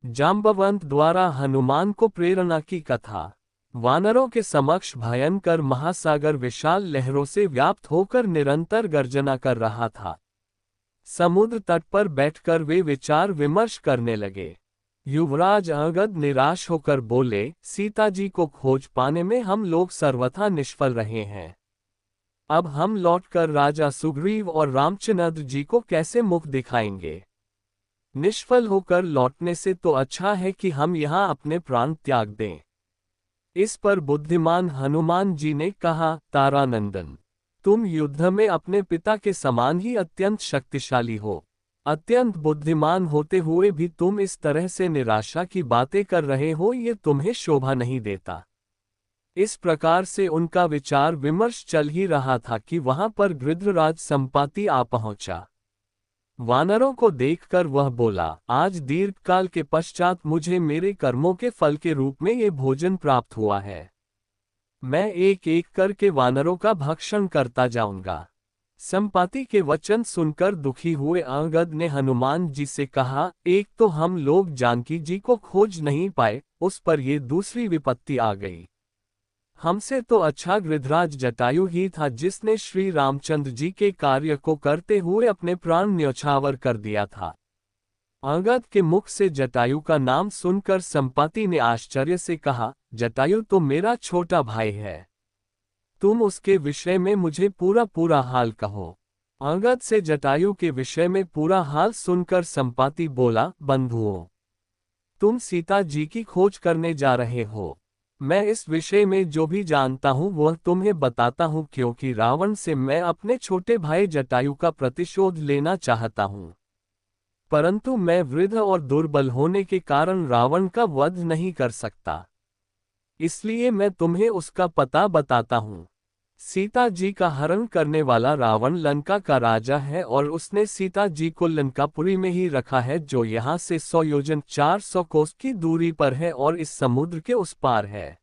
जाम्बवंत द्वारा हनुमान को प्रेरणा की कथा। वानरों के समक्ष भयंकर महासागर विशाल लहरों से व्याप्त होकर निरंतर गर्जना कर रहा था। समुद्र तट पर बैठकर वे विचार विमर्श करने लगे। युवराज अंगद निराश होकर बोले, सीता जी को खोज पाने में हम लोग सर्वथा निष्फल रहे हैं। अब हम लौटकर राजा सुग्रीव और रामचंद्र जी को कैसे मुख दिखाएंगे? निष्फल होकर लौटने से तो अच्छा है कि हम यहाँ अपने प्राण त्याग दें। इस पर बुद्धिमान हनुमान जी ने कहा, तारानंदन, तुम युद्ध में अपने पिता के समान ही अत्यंत शक्तिशाली हो। अत्यंत बुद्धिमान होते हुए भी तुम इस तरह से निराशा की बातें कर रहे हो, ये तुम्हें शोभा नहीं देता। इस प्रकार से उनका विचार विमर्श चल ही रहा था कि वहां पर गृध्रराज संपाति आ पहुंचा। वानरों को देखकर वह बोला, आज दीर्घकाल के पश्चात मुझे मेरे कर्मों के फल के रूप में ये भोजन प्राप्त हुआ है। मैं एक एक करके वानरों का भक्षण करता जाऊंगा। संपाति के वचन सुनकर दुखी हुए अंगद ने हनुमान जी से कहा, एक तो हम लोग जानकी जी को खोज नहीं पाए, उस पर ये दूसरी विपत्ति आ गई। हमसे तो अच्छा गृध्रराज जटायु ही था जिसने श्री रामचंद्र जी के कार्य को करते हुए अपने प्राण न्यौछावर कर दिया था। अंगद के मुख से जटायु का नाम सुनकर संपाति ने आश्चर्य से कहा, जटायु तो मेरा छोटा भाई है, तुम उसके विषय में मुझे पूरा पूरा हाल कहो। अंगद से जटायु के विषय में पूरा हाल सुनकर संपाति बोला, बंधुओं, तुम सीता जी की खोज करने जा रहे हो। मैं इस विषय में जो भी जानता हूँ वह तुम्हें बताता हूँ, क्योंकि रावण से मैं अपने छोटे भाई जटायु का प्रतिशोध लेना चाहता हूँ। परंतु मैं वृद्ध और दुर्बल होने के कारण रावण का वध नहीं कर सकता, इसलिए मैं तुम्हें उसका पता बताता हूँ। सीता जी का हरण करने वाला रावण लंका का राजा है और उसने सीता जी को लंकापुरी में ही रखा है, जो यहाँ से 100 योजन 400 कोस की दूरी पर है और इस समुद्र के उस पार है।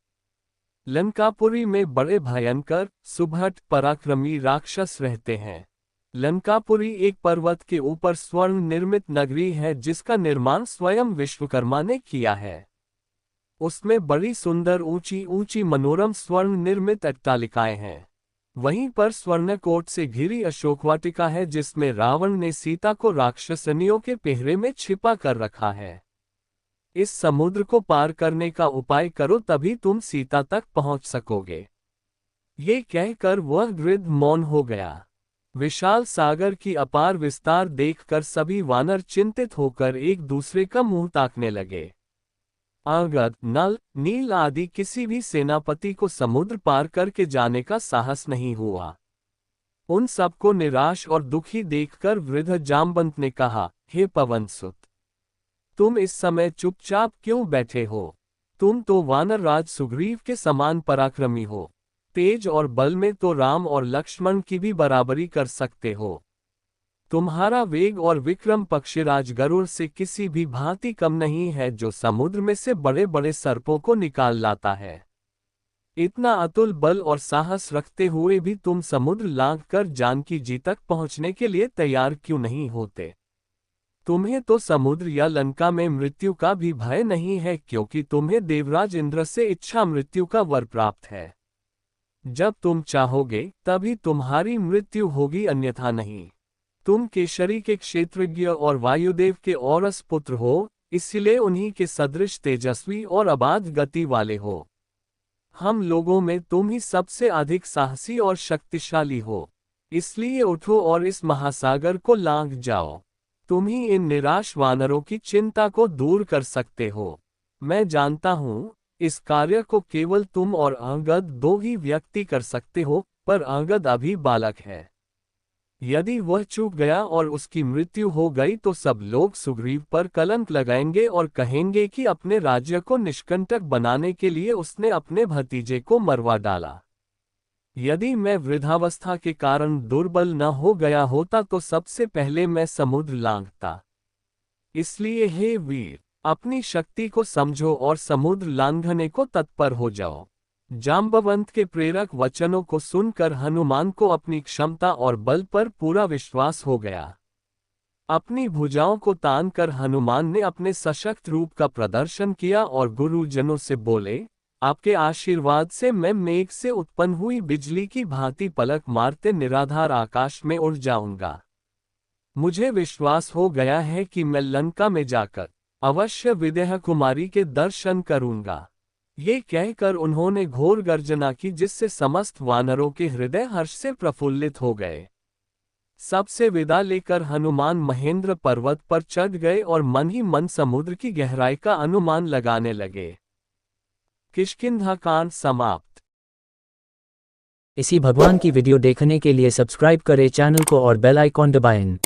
लंकापुरी में बड़े भयंकर सुभट पराक्रमी राक्षस रहते हैं। लंकापुरी एक पर्वत के ऊपर स्वर्ण निर्मित नगरी है जिसका निर्माण स्वयं विश्वकर्मा ने किया है। उसमें बड़ी सुंदर ऊंची ऊंची मनोरम स्वर्ण निर्मित अट्टालिकाएं हैं। वहीं पर स्वर्णकोट से घिरी अशोकवाटिका है जिसमें रावण ने सीता को राक्षसनियों के पहरे में छिपा कर रखा है। इस समुद्र को पार करने का उपाय करो, तभी तुम सीता तक पहुंच सकोगे। ये कहकर वह वृद्ध मौन हो गया। विशाल सागर की अपार विस्तार देखकर सभी वानर चिंतित होकर एक दूसरे का मुंह ताकने लगे। अंगद, नल, नील आदि किसी भी सेनापति को समुद्र पार करके जाने का साहस नहीं हुआ। उन सबको निराश और दुखी देखकर वृद्ध जामवंत ने कहा, हे पवनसुत, तुम इस समय चुपचाप क्यों बैठे हो? तुम तो वानर राज सुग्रीव के समान पराक्रमी हो। तेज और बल में तो राम और लक्ष्मण की भी बराबरी कर सकते हो। तुम्हारा वेग और विक्रम पक्षीराज गरुड़ से किसी भी भांति कम नहीं है, जो समुद्र में से बड़े बड़े सर्पों को निकाल लाता है। इतना अतुल बल और साहस रखते हुए भी तुम समुद्र लांघ कर जानकी जी तक पहुंचने के लिए तैयार क्यों नहीं होते? तुम्हें तो समुद्र या लंका में मृत्यु का भी भय नहीं है, क्योंकि तुम्हें देवराज इंद्र से इच्छा मृत्यु का वर प्राप्त है। जब तुम चाहोगे तभी तुम्हारी मृत्यु होगी, अन्यथा नहीं। तुम केशरी के क्षेत्रज्ञ और वायुदेव के औरस पुत्र हो, इसलिए उन्हीं के सदृश तेजस्वी और अबाध गति वाले हो। हम लोगों में तुम ही सबसे अधिक साहसी और शक्तिशाली हो, इसलिए उठो और इस महासागर को लांघ जाओ। तुम ही इन निराश वानरों की चिंता को दूर कर सकते हो। मैं जानता हूँ इस कार्य को केवल तुम और अंगद दो ही व्यक्ति कर सकते हो, पर अंगद अभी बालक है। यदि वह चूक गया और उसकी मृत्यु हो गई तो सब लोग सुग्रीव पर कलंक लगाएंगे और कहेंगे कि अपने राज्य को निष्कंटक बनाने के लिए उसने अपने भतीजे को मरवा डाला। यदि मैं वृद्धावस्था के कारण दुर्बल न हो गया होता तो सबसे पहले मैं समुद्र लांघता। इसलिए हे वीर, अपनी शक्ति को समझो और समुद्र लांघने को तत्पर हो जाओ। जाम्बवंत के प्रेरक वचनों को सुनकर हनुमान को अपनी क्षमता और बल पर पूरा विश्वास हो गया। अपनी भुजाओं को तानकर हनुमान ने अपने सशक्त रूप का प्रदर्शन किया और गुरुजनों से बोले, आपके आशीर्वाद से मैं मेघ से उत्पन्न हुई बिजली की भांति पलक मारते निराधार आकाश में उड़ जाऊंगा। मुझे विश्वास हो गया है कि मैं लंका में जाकर अवश्य विदेह कुमारी के दर्शन करूंगा। ये कहकर उन्होंने घोर गर्जना की, जिससे समस्त वानरों के हृदय हर्ष से प्रफुल्लित हो गए। सबसे विदा लेकर हनुमान महेंद्र पर्वत पर चढ़ गए और मन ही मन समुद्र की गहराई का अनुमान लगाने लगे। किष्किंधा कांड समाप्त। इसी भगवान की वीडियो देखने के लिए सब्सक्राइब करें चैनल को और बेल आइकॉन दबाएं।